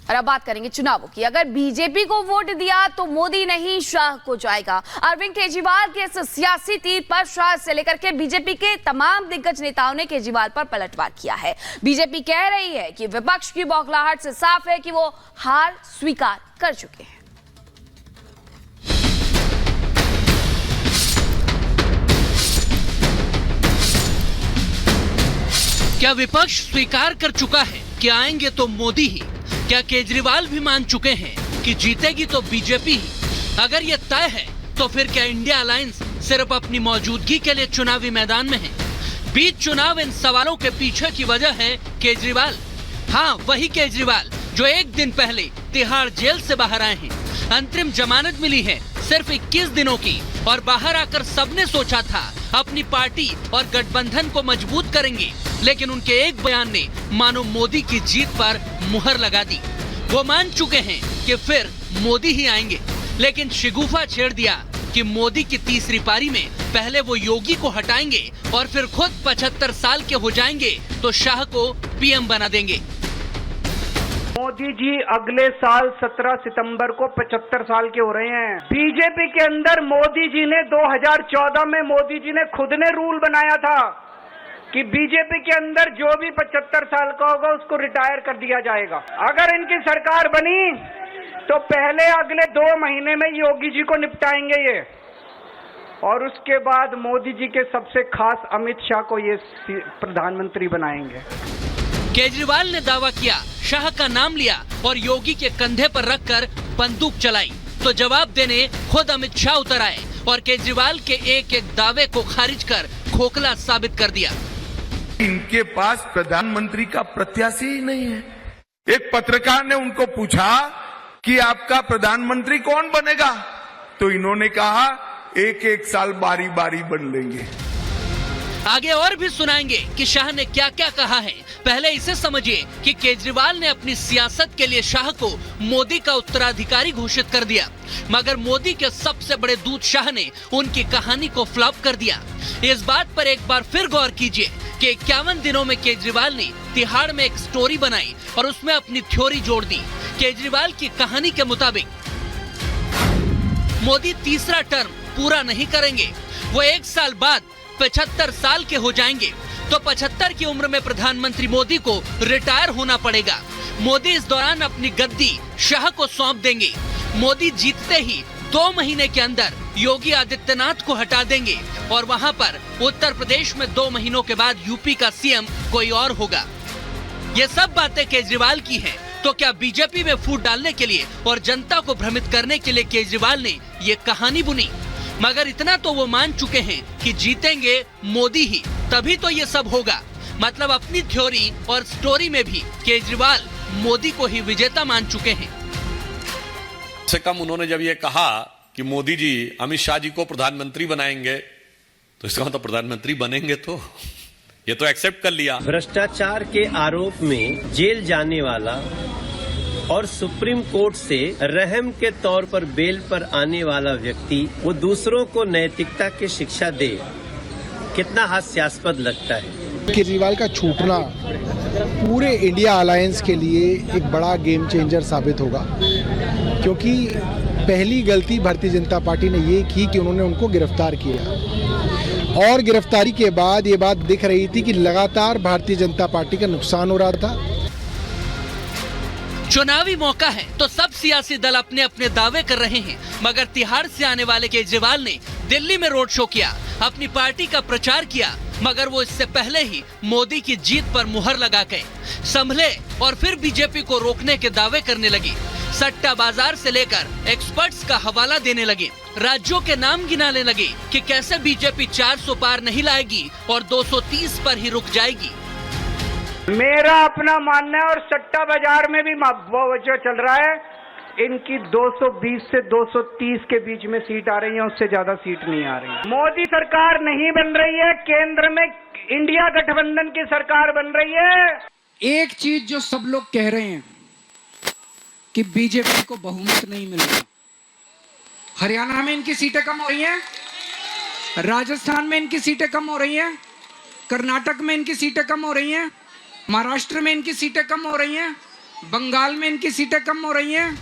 और अब बात करेंगे चुनावों की। अगर बीजेपी को वोट दिया तो मोदी नहीं शाह को जाएगा। अरविंद केजरीवाल के इस सियासी तीर पर शाह से लेकर के बीजेपी के तमाम दिग्गज नेताओं ने केजरीवाल पर पलटवार किया है। बीजेपी कह रही है कि विपक्ष की बौखलाहट से साफ है कि वो हार स्वीकार कर चुके हैं। क्या विपक्ष स्वीकार कर चुका है कि आएंगे तो मोदी ही? क्या केजरीवाल भी मान चुके हैं कि जीतेगी तो बीजेपी ही? अगर ये तय है तो फिर क्या इंडिया अलायंस सिर्फ अपनी मौजूदगी के लिए चुनावी मैदान में है? बीच चुनाव इन सवालों के पीछे की वजह है केजरीवाल। हाँ, वही केजरीवाल जो एक दिन पहले तिहाड़ जेल से बाहर आए हैं। अंतरिम जमानत मिली है सिर्फ 21 दिनों की, और बाहर आकर सबने सोचा था अपनी पार्टी और गठबंधन को मजबूत करेंगे, लेकिन उनके एक बयान ने मानो मोदी की जीत पर मुहर लगा दी। वो मान चुके हैं कि फिर मोदी ही आएंगे, लेकिन शिगुफा छेड़ दिया कि मोदी की तीसरी पारी में पहले वो योगी को हटाएंगे और फिर खुद 75 साल के हो जाएंगे तो शाह को पीएम बना देंगे। मोदी जी अगले साल 17 सितंबर को 75 साल के हो रहे हैं। बीजेपी के अंदर मोदी जी ने 2014 में मोदी जी ने खुद ने रूल बनाया था कि बीजेपी के अंदर जो भी 75 साल का होगा उसको रिटायर कर दिया जाएगा। अगर इनकी सरकार बनी तो पहले अगले 2 महीने में योगी जी को निपटाएंगे ये, और उसके बाद मोदी जी के सबसे खास अमित शाह को ये प्रधानमंत्री बनाएंगे। केजरीवाल ने दावा किया, शाह का नाम लिया और योगी के कंधे पर रखकर बंदूक चलाई, तो जवाब देने खुद अमित शाह उतर आए और केजरीवाल के एक एक दावे को खारिज कर खोखला साबित कर दिया। इनके पास प्रधानमंत्री का प्रत्याशी ही नहीं है। एक पत्रकार ने उनको पूछा कि आपका प्रधानमंत्री कौन बनेगा, तो इन्होंने कहा एक एक साल बारी बारी बन लेंगे। आगे और भी सुनाएंगे कि शाह ने क्या क्या कहा है। पहले इसे समझिए कि केजरीवाल ने अपनी सियासत के लिए शाह को मोदी का उत्तराधिकारी घोषित कर दिया, मगर मोदी के सबसे बड़े दूत शाह ने उनकी कहानी को फ्लॉप कर दिया। इस बात पर एक बार फिर गौर कीजिए कि 51 दिनों में केजरीवाल ने तिहाड़ में एक स्टोरी बनाई और उसमें अपनी थ्योरी जोड़ दी। केजरीवाल की कहानी के मुताबिक मोदी तीसरा टर्म पूरा नहीं करेंगे। वो 1 साल बाद 75 साल के हो जाएंगे, तो 75 की उम्र में प्रधानमंत्री मोदी को रिटायर होना पड़ेगा। मोदी इस दौरान अपनी गद्दी शाह को सौंप देंगे। मोदी जीतते ही 2 महीने के अंदर योगी आदित्यनाथ को हटा देंगे और वहां पर उत्तर प्रदेश में 2 महीनों के बाद यूपी का सीएम कोई और होगा। ये सब बातें केजरीवाल की हैं, तो क्या बीजेपी में फूट डालने के लिए और जनता को भ्रमित करने के लिए केजरीवाल ने ये कहानी बुनी? मगर इतना तो वो मान चुके हैं कि जीतेंगे मोदी ही, तभी तो ये सब होगा। मतलब अपनी थ्योरी और स्टोरी में भी केजरीवाल मोदी को ही विजेता मान चुके हैं। से कम उन्होंने जब ये कहा कि मोदी जी अमित शाह जी को प्रधानमंत्री बनाएंगे, तो इसका मतलब प्रधानमंत्री बनेंगे, तो ये तो एक्सेप्ट कर लिया। भ्रष्टाचार के आरोप में जेल जाने वाला और सुप्रीम कोर्ट से रहम के तौर पर बेल पर आने वाला व्यक्ति वो दूसरों को नैतिकता की शिक्षा दे, कितना हास्यास्पद लगता है। केजरीवाल का छूटना पूरे इंडिया अलायंस के लिए एक बड़ा गेम चेंजर साबित होगा, क्योंकि पहली गलती भारतीय जनता पार्टी ने ये की कि उन्होंने उनको गिरफ्तार किया, और गिरफ्तारी के बाद ये बात दिख रही थी कि लगातार भारतीय जनता पार्टी का नुकसान हो रहा था। चुनावी मौका है तो सब सियासी दल अपने अपने दावे कर रहे हैं, मगर तिहाड़ से आने वाले केजरीवाल ने दिल्ली में रोड शो किया, अपनी पार्टी का प्रचार किया, मगर वो इससे पहले ही मोदी की जीत पर मुहर लगा गए, संभले और फिर बीजेपी को रोकने के दावे करने लगे। सट्टा बाजार से लेकर एक्सपर्ट्स का हवाला देने लगे, राज्यों के नाम गिनाने लगे कि कैसे बीजेपी 400 पार नहीं लाएगी और 230 पर ही रुक जाएगी। मेरा अपना मानना है, और सट्टा बाजार में भी जो चल रहा है, इनकी 220 से 230 के बीच में सीट आ रही है, उससे ज्यादा सीट नहीं आ रही है। मोदी सरकार नहीं बन रही है, केंद्र में इंडिया गठबंधन की सरकार बन रही है। एक चीज जो सब लोग कह रहे हैं कि बीजेपी को बहुमत नहीं मिल रहा। हरियाणा में इनकी सीटें कम हो रही हैं, राजस्थान में इनकी सीटें कम हो रही हैं, कर्नाटक में इनकी सीटें कम हो रही हैं, महाराष्ट्र में इनकी सीटें कम हो रही हैं, बंगाल में इनकी सीटें कम हो रही हैं।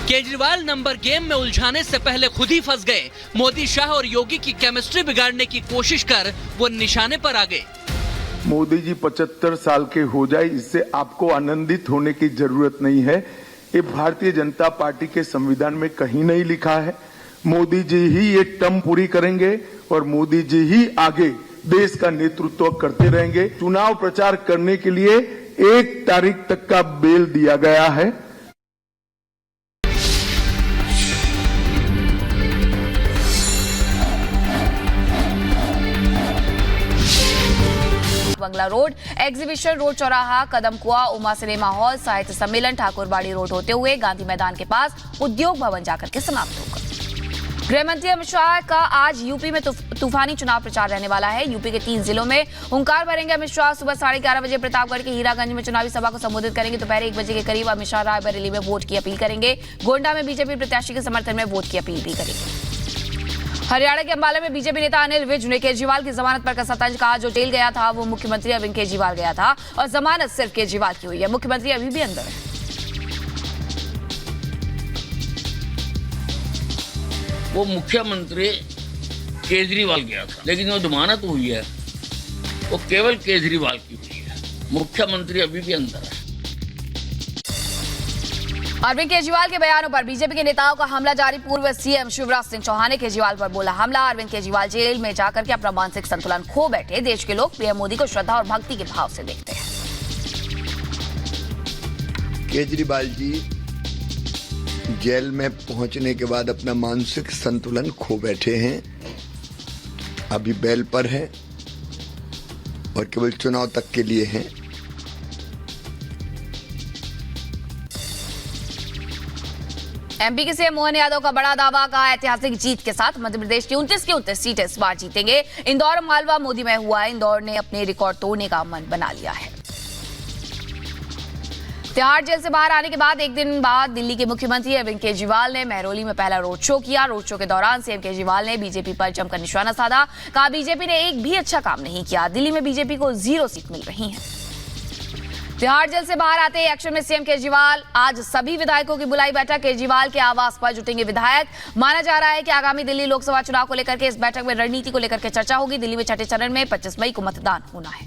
केजरीवाल नंबर गेम में उलझाने से पहले खुद ही फंस गए। मोदी, शाह और योगी की केमिस्ट्री बिगाड़ने की कोशिश कर वो निशाने पर आ गए। मोदी जी 75 साल के हो जाए, इससे आपको आनंदित होने की जरूरत नहीं है। ये भारतीय जनता पार्टी के संविधान में कहीं नहीं लिखा है। मोदी जी ही ये टर्म पूरी करेंगे और मोदी जी ही आगे देश का नेतृत्व करते रहेंगे। चुनाव प्रचार करने के लिए 1 तारीख तक का बेल दिया गया है। बंगला रोड, एग्जीबिशन रोड, चौराहा, कदमकुआ, उमा सिनेमा हॉल, साहित्य सम्मेलन, ठाकुरबाड़ी रोड होते हुए गांधी मैदान के पास उद्योग भवन जाकर के समाप्त होगा। गृह मंत्री अमित शाह का आज यूपी में तूफानी चुनाव प्रचार रहने वाला है। यूपी के 3 जिलों में हुंकार भरेंगे अमित शाह। सुबह 11:30 बजे प्रतापगढ़ के हीरागंज में चुनावी सभा को संबोधित करेंगे। दोपहर 1 बजे के करीब अमित शाह रायबरेली में वोट की अपील करेंगे। गोंडा में बीजेपी प्रत्याशी के समर्थन में वोट की अपील भी करेंगे। हरियाणा के अंबाला में बीजेपी नेता अनिल विज ने केजरीवाल की जमानत पर कसा तंज कहा। जो जेल गया था वो मुख्यमंत्री अरविंद केजरीवाल गया था और जमानत सिर्फ केजरीवाल की हुई है। मुख्यमंत्री अभी भी अंदर है। वो मुख्यमंत्री केजरीवाल गया था, लेकिन वो जमानत हुई है वो केवल केजरीवाल की हुई है। मुख्यमंत्री अभी भी अंदर है। अरविंद केजरीवाल के बयानों पर बीजेपी के नेताओं का हमला जारी। पूर्व सीएम शिवराज सिंह चौहान ने केजरीवाल पर बोला हमला। अरविंद केजरीवाल जेल में जाकर के अपना मानसिक संतुलन खो बैठे। देश के लोग पीएम मोदी को श्रद्धा और भक्ति के भाव से देखते हैं। केजरीवाल जी जेल में पहुंचने के बाद अपना मानसिक संतुलन खो बैठे हैं। अभी बेल पर है और केवल चुनाव तक के लिए हैं। एमपी के सीएम मोहन यादव का बड़ा दावा का ऐतिहासिक जीत के साथ मध्य प्रदेश की 29 की 29 सीटें इस बार जीतेंगे। इंदौर मालवा मोदी में हुआ है। इंदौर ने अपने रिकॉर्ड तोड़ने का मन बना लिया है। तिहाड़ जेल से बाहर आने के बाद एक दिन बाद दिल्ली के मुख्यमंत्री अरविंद केजरीवाल ने महरौली में पहला रोड शो किया। रोड शो के दौरान सीएम केजरीवाल ने बीजेपी पर जमकर निशाना साधा। कहा बीजेपी ने एक भी अच्छा काम नहीं किया। दिल्ली में बीजेपी को 0 सीट मिल रही है। तिहाड़ जेल से बाहर आते ही एक्शन में सीएम केजरीवाल। आज सभी विधायकों की बुलाई बैठक। केजरीवाल के आवास पर जुटेंगे विधायक। माना जा रहा है कि आगामी दिल्ली लोकसभा चुनाव को लेकर के इस बैठक में रणनीति को लेकर के चर्चा होगी। दिल्ली में छठे चरण में 25 मई को मतदान होना है।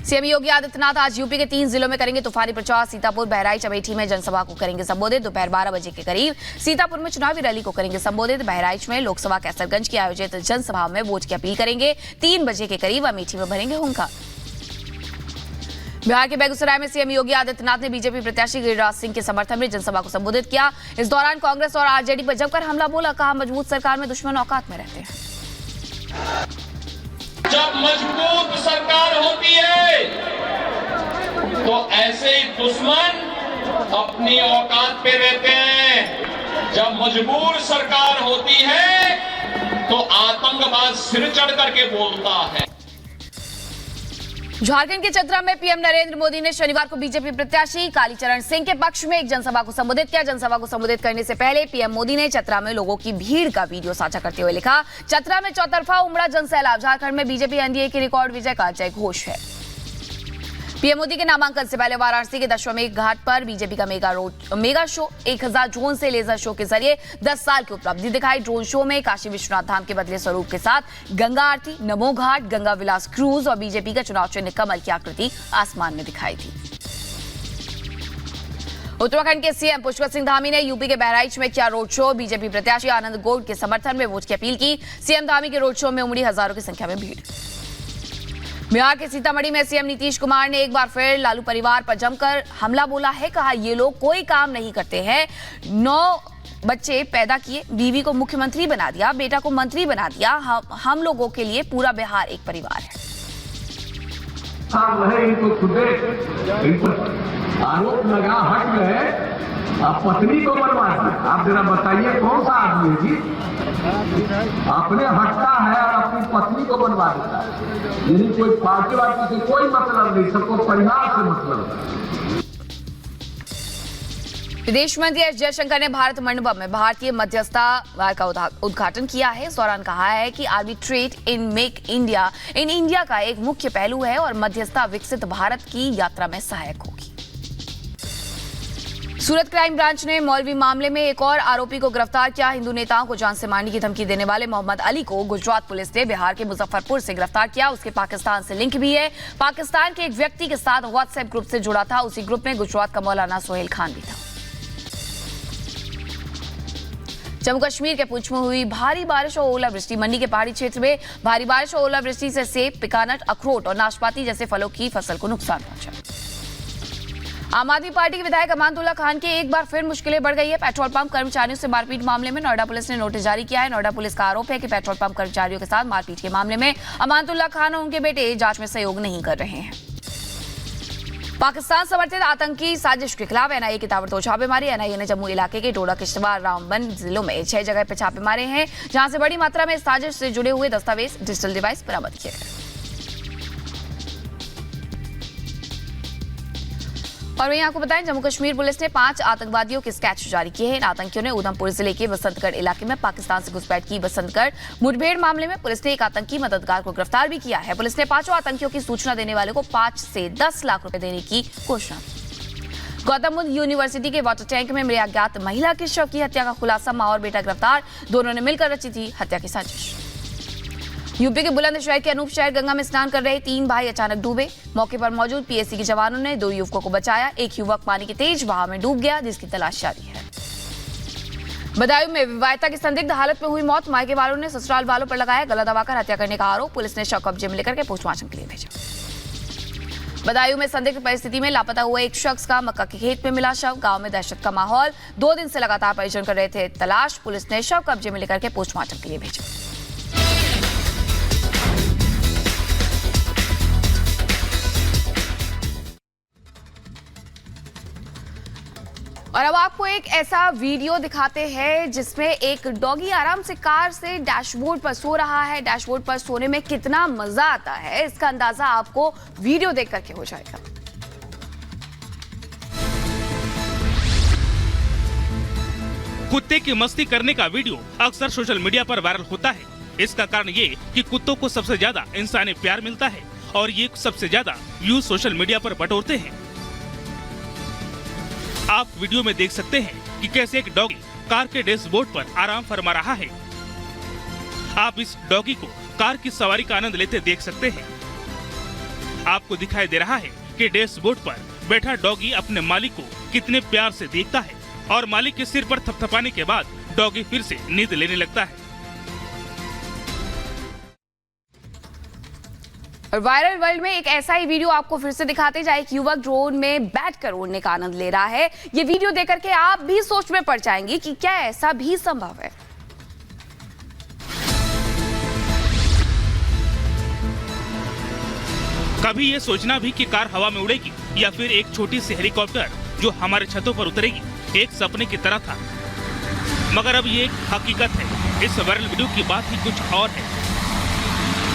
सीएम योगी आदित्यनाथ आज यूपी के 3 जिलों में करेंगे तूफानी प्रचार। सीतापुर, बहराइच, अमेठी में जनसभा को करेंगे संबोधित। दोपहर 12 बजे के करीब सीतापुर में चुनावी रैली को करेंगे संबोधित। बहराइच में लोकसभा कैसरगंज की आयोजित जनसभा में वोट की अपील करेंगे। 3 बजे के करीब अमेठी में भरेंगे हुंकार। बिहार के बेगूसराय में सीएम योगी आदित्यनाथ ने बीजेपी प्रत्याशी गिरिराज सिंह के समर्थन में जनसभा को संबोधित किया। इस दौरान कांग्रेस और आरजेडी पर जमकर हमला बोला। कहा मजबूत सरकार में दुश्मन औकात में रहते हैं। जब मजबूत सरकार होती है तो ऐसे ही दुश्मन अपनी औकात पे रहते हैं। जब मजबूर सरकार होती है तो आतंकवाद सिर चढ़ करके बोलता है। झारखंड के चतरा में पीएम नरेंद्र मोदी ने शनिवार को बीजेपी प्रत्याशी कालीचरण सिंह के पक्ष में एक जनसभा को संबोधित किया। जनसभा को संबोधित करने से पहले पीएम मोदी ने चतरा में लोगों की भीड़ का वीडियो साझा करते हुए लिखा चतरा में चौतरफा उमड़ा जनसैलाब। झारखंड में बीजेपी एनडीए की रिकॉर्ड विजय का जय घोष है। पीएम मोदी के नामांकन से पहले वाराणसी के दशमेश घाट पर बीजेपी का मेगा शो 1000 ड्रोन से लेजर शो के जरिए 10 साल की उपलब्धि दिखाई। ड्रोन शो में काशी विश्वनाथ धाम के बदले स्वरूप के साथ गंगा आरती, नमो घाट, गंगा विलास क्रूज और बीजेपी का चुनाव चिन्ह कमल की आकृति आसमान में दिखाई थी। उत्तराखंड के सीएम पुष्कर सिंह धामी ने यूपी के बहराइच में किया रोड शो। बीजेपी प्रत्याशी आनंद गौड़ के समर्थन में वोट की अपील की। सीएम धामी के रोड शो में उमड़ी हजारों की संख्या में भीड़। बिहार के सीतामढ़ी में सीएम नीतीश कुमार ने एक बार फिर लालू परिवार पर जमकर हमला बोला है। कहा ये लोग कोई काम नहीं करते हैं। 9 बच्चे पैदा किए, बीवी को मुख्यमंत्री बना दिया, बेटा को मंत्री बना दिया। हम लोगों के लिए पूरा बिहार एक परिवार है। आरोप लगा हट गए, आप पत्नी को बनवा दिया। आप जरा बताइए कौन सा आदमी है जी अपने हटता है और अपनी पत्नी को बनवा देता है। यानी कोई पार्टी वार्टी से कोई मतलब नहीं, सबको परिवार से मतलब है। विदेश मंत्री एस जयशंकर ने भारत मंडपम में भारतीय मध्यस्थता का उद्घाटन किया है। इस दौरान कहा है कि arbitrate in make India in India का एक मुख्य पहलू है और मध्यस्थता विकसित भारत की यात्रा में सहायक होगी। सूरत क्राइम ब्रांच ने मौलवी मामले में एक और आरोपी को गिरफ्तार किया। हिंदू नेताओं को जान से मारने की धमकी देने वाले मोहम्मद अली को गुजरात पुलिस ने बिहार के मुजफ्फरपुर से गिरफ्तार किया। उसके पाकिस्तान से लिंक भी है। पाकिस्तान के एक व्यक्ति के साथ व्हाट्सएप ग्रुप से जुड़ा था। उसी ग्रुप में गुजरात का मौलाना सोहेल खान भी था। जम्मू कश्मीर के पुंछ में हुई भारी बारिश और ओलावृष्टि। मंडी के पहाड़ी क्षेत्र में भारी बारिश और ओलावृष्टि से सेब, पिकानट, अखरोट और नाशपाती जैसे फलों की फसल को नुकसान पहुंचा। आम आदमी पार्टी के विधायक अमानतुल्लाह खान के एक बार फिर मुश्किलें बढ़ गई है। पेट्रोल पंप कर्मचारियों से मारपीट मामले में नोएडा पुलिस ने नोटिस जारी किया है। नोएडा पुलिस का आरोप है कि पेट्रोल पंप कर्मचारियों के साथ मारपीट के मामले में अमानतुल्लाह खान और उनके बेटे जांच में सहयोग नहीं कर रहे हैं। पाकिस्तान समर्थित आतंकी साजिश के खिलाफ एनआईए की ताबड़तोड़ छापेमारी। एनआईए ने जम्मू इलाके के डोडा, किश्तवाड़, रामबन जिलों में 6 जगह पर छापे मारे हैं, जहां से बड़ी मात्रा में साजिश से जुड़े हुए दस्तावेज, डिजिटल डिवाइस बरामद किए गए। और वहीं आपको बताएं, जम्मू कश्मीर पुलिस ने 5 आतंकवादियों के स्केच जारी किए हैं। इन आतंकियों ने उधमपुर जिले के बसंतगढ़ इलाके में पाकिस्तान से घुसपैठ की। बसंतगढ़ मुठभेड़ मामले में पुलिस ने एक आतंकी मददगार को गिरफ्तार भी किया है। पुलिस ने 5 आतंकियों की सूचना देने वाले को 5 से 10 लाख रुपए देने की घोषणा की। गौतम बुद्ध यूनिवर्सिटी के वाटर टैंक में मिले अज्ञात महिला के शव की हत्या का खुलासा। मां और बेटा गिरफ्तार, दोनों ने मिलकर रची थी हत्या की साजिश। यूपी के बुलंदशहर के अनूप शहर गंगा में स्नान कर रहे 3 भाई अचानक डूबे। मौके पर मौजूद पीएसी के जवानों ने 2 युवकों को बचाया। एक युवक पानी के तेज बहाव में डूब गया, जिसकी तलाश जारी है। बदायूं में विवाहिता की संदिग्ध हालत में हुई मौत। मायके वालों ने ससुराल वालों पर लगाया गला दबाकर हत्या करने का आरोप। पुलिस ने शव कब्जे में लेकर के पोस्टमार्टम के लिए भेजा। बदायूं में संदिग्ध परिस्थिति में लापता हुआ एक शख्स का मक्का के खेत में मिला शव। गांव में दहशत का माहौल। 2 दिन से लगातार परिजन कर रहे थे तलाश। पुलिस ने शव कब्जे में लेकर के पोस्टमार्टम के लिए भेजा। और अब आपको एक ऐसा वीडियो दिखाते हैं जिसमें एक डॉगी आराम से कार से डैशबोर्ड पर सो रहा है। डैशबोर्ड पर सोने में कितना मजा आता है, इसका अंदाजा आपको वीडियो देख करके हो जाएगा। कुत्ते की मस्ती करने का वीडियो अक्सर सोशल मीडिया पर वायरल होता है। इसका कारण ये कि कुत्तों को सबसे ज्यादा इंसानी प्यार मिलता है और ये सबसे ज्यादा व्यूज सोशल मीडिया पर बटोरते हैं। आप वीडियो में देख सकते हैं कि कैसे एक डॉगी कार के डैशबोर्ड पर आराम फरमा रहा है। आप इस डॉगी को कार की सवारी का आनंद लेते देख सकते हैं। आपको दिखाई दे रहा है कि डैशबोर्ड पर बैठा डॉगी अपने मालिक को कितने प्यार से देखता है और मालिक के सिर पर थपथपाने के बाद डॉगी फिर से नींद लेने लगता है। और वायरल वर्ल्ड में एक ऐसा ही वीडियो आपको फिर से दिखाते, जहां एक युवक ड्रोन में बैठकर उड़ने का आनंद ले रहा है। ये वीडियो देख करके आप भी सोच में पड़ जाएंगे कि क्या ऐसा भी संभव है। कभी ये सोचना भी कि कार हवा में उड़ेगी या फिर एक छोटी सी हेलीकॉप्टर जो हमारे छतों पर उतरेगी, एक सपने की तरह था। मगर अब ये एक हकीकत है। इस वायरल वीडियो की बात ही कुछ और है,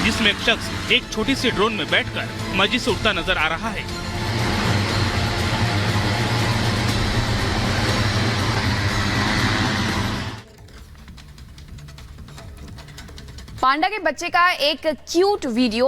जिसमें एक शख्स एक छोटी सी ड्रोन में बैठकर मजे से उड़ता नजर आ रहा है। पांडा के बच्चे का एक क्यूट वीडियो